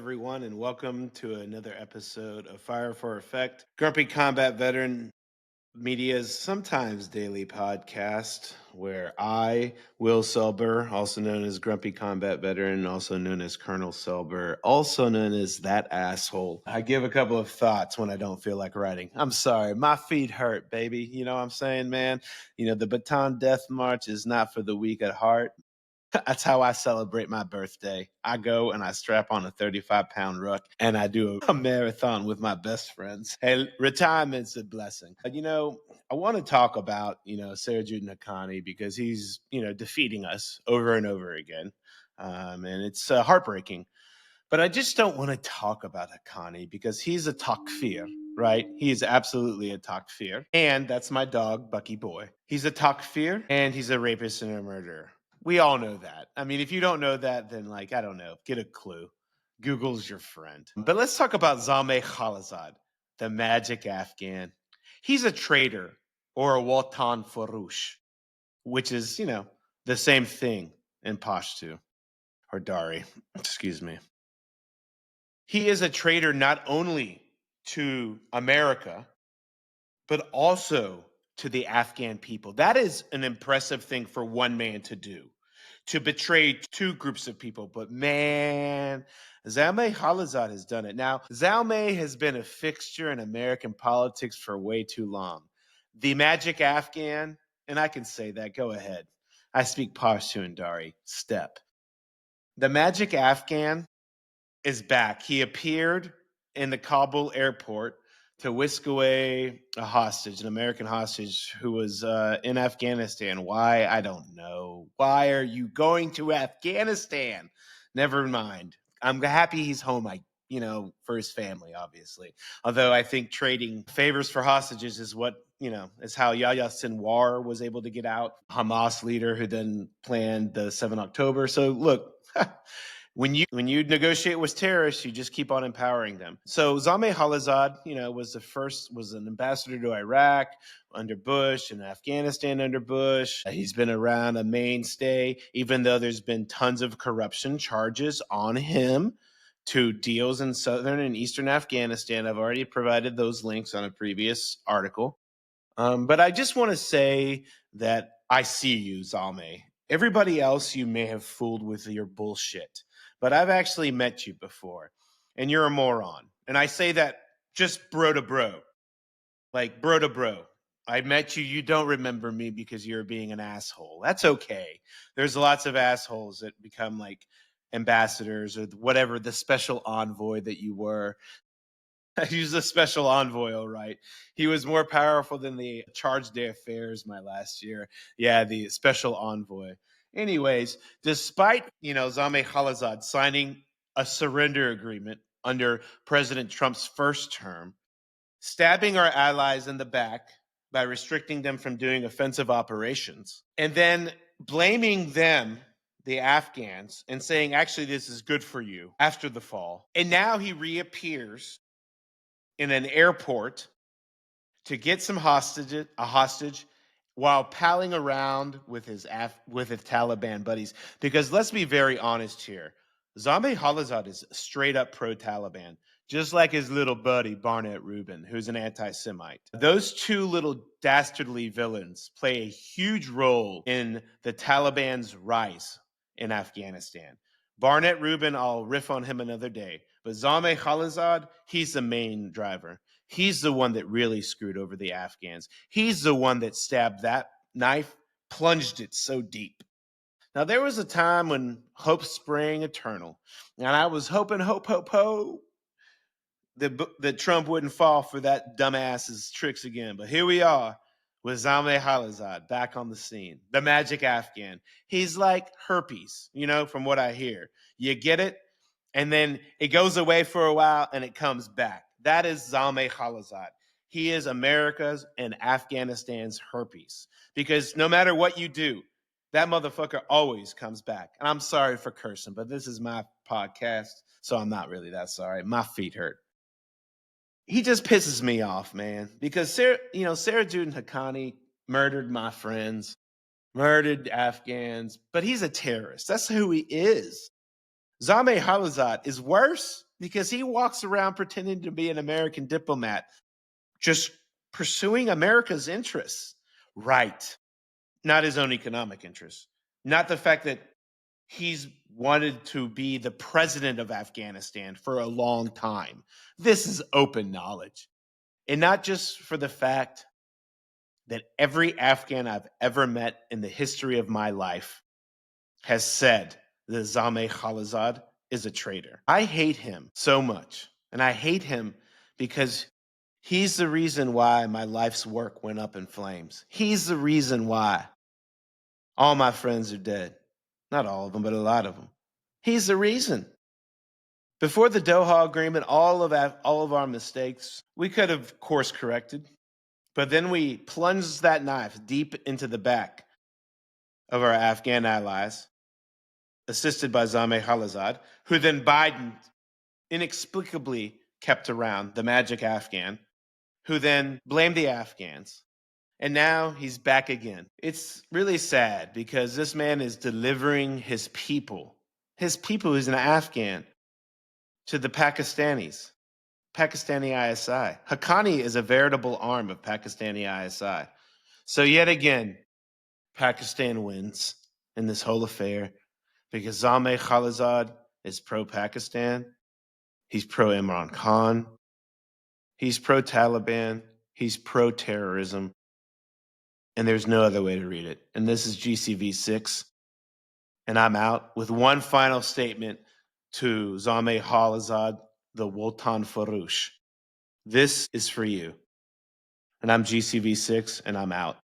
everyone, and welcome to another episode of Fire for Effect, Grumpy Combat Veteran Media's sometimes daily podcast, where I, Will Selber, also known as Grumpy Combat Veteran, also known as Colonel Selber, also known as That Asshole, I give a couple of thoughts when I don't feel like writing. I'm sorry, my feet hurt, baby. You know what I'm saying, man? The Baton Death March is not for the weak at heart. That's how I celebrate my birthday. I go and I strap on a 35-pound ruck and I do a marathon with my best friends. Hey, retirement's a blessing. I want to talk about, Sergeant Haqqani because he's, defeating us over and over again. And it's heartbreaking. But I just don't want to talk about Haqqani because he's a takfir, right? He is absolutely a takfir. And that's my dog, Bucky Boy. He's a takfir and he's a rapist and a murderer. We all know that. I mean, if you don't know that, then I don't know, get a clue. Google's your friend. But let's talk about Zalmay Khalilzad, the magic Afghan. He's a traitor or a Watan Farouche, which is, the same thing in Pashto or Dari. Excuse me. He is a traitor not only to America, but also to the Afghan people. That is an impressive thing for one man to do, to betray two groups of people. But man, Zalmay Khalilzad has done it. Now, Zalmay has been a fixture in American politics for way too long. The magic Afghan, and I can say that, go ahead. I speak Pashto and Dari. Step. The magic Afghan is back. He appeared in the Kabul airport to whisk away a hostage, an American hostage who was in Afghanistan. Why? I don't know. Why are you going to Afghanistan? Never mind. I'm happy he's home. For his family, obviously. Although I think trading favors for hostages is what, is how Yahya Sinwar was able to get out, Hamas leader who then planned the 7 October. So look, when you negotiate with terrorists, you just keep on empowering them. So Zalmay Khalilzad, was an ambassador to Iraq under Bush and Afghanistan under Bush. He's been around, a mainstay, even though there's been tons of corruption charges on him to deals in southern and eastern Afghanistan. I've already provided those links on a previous article. But I just want to say that I see you, Zalmay. Everybody else you may have fooled with your bullshit, but I've actually met you before, and you're a moron. And I say that just bro to bro, like bro to bro. I met you. You don't remember me because you're being an asshole. That's okay. There's lots of assholes that become like ambassadors or whatever, the special envoy that you were. He was a special envoy, all right. He was more powerful than the charge d'affaires my last year. Yeah, the special envoy. Anyways, despite, Zalmay Khalilzad signing a surrender agreement under President Trump's first term, stabbing our allies in the back by restricting them from doing offensive operations, and then blaming them, the Afghans, and saying, actually, this is good for you after the fall. And now he reappears in an airport to get a hostage while palling around with his Taliban buddies. Because let's be very honest here. Zalmay Khalilzad is straight up pro-Taliban, just like his little buddy Barnett Rubin, who's an anti-Semite. Those two little dastardly villains play a huge role in the Taliban's rise in Afghanistan. Barnett Rubin, I'll riff on him another day. But Zalmay Khalilzad, he's the main driver. He's the one that really screwed over the Afghans. He's the one that stabbed that knife, plunged it so deep. Now, there was a time when hope sprang eternal, and I was hoping, hope, that Trump wouldn't fall for that dumbass's tricks again. But here we are with Zalmay Khalilzad back on the scene, the magic Afghan. He's like herpes, from what I hear. You get it, and then it goes away for a while, and it comes back. That is Zalmay Khalilzad. He is America's and Afghanistan's herpes. Because no matter what you do, that motherfucker always comes back. And I'm sorry for cursing, but this is my podcast, so I'm not really that sorry. My feet hurt. He just pisses me off, man, because Sergeant Haqqani murdered my friends, murdered Afghans, but he's a terrorist. That's who he is. Zalmay Khalilzad is worse. because he walks around pretending to be an American diplomat, just pursuing America's interests. Right. Not his own economic interests. Not the fact that he's wanted to be the president of Afghanistan for a long time. This is open knowledge. And not just for the fact that every Afghan I've ever met in the history of my life has said that Zalmay Khalilzad is a traitor. I hate him so much. And I hate him because he's the reason why my life's work went up in flames. He's the reason why all my friends are dead. Not all of them, but a lot of them. He's the reason. Before the Doha Agreement, all of our mistakes, we could have course corrected. But then we plunged that knife deep into the back of our Afghan allies, assisted by Zalmay Khalilzad, who then Biden inexplicably kept around, the magic Afghan, who then blamed the Afghans. And now he's back again. It's really sad because this man is delivering his people who's an Afghan, to the Pakistanis, Pakistani ISI. Haqqani is a veritable arm of Pakistani ISI. So yet again, Pakistan wins in this whole affair because Zalmay Khalilzad is pro-Pakistan. He's pro-Imran Khan. He's pro-Taliban. He's pro-terrorism. And there's no other way to read it. And this is GCV6. And I'm out with one final statement to Zalmay Khalilzad, the Wultan Farouche. This is for you. And I'm GCV6, and I'm out.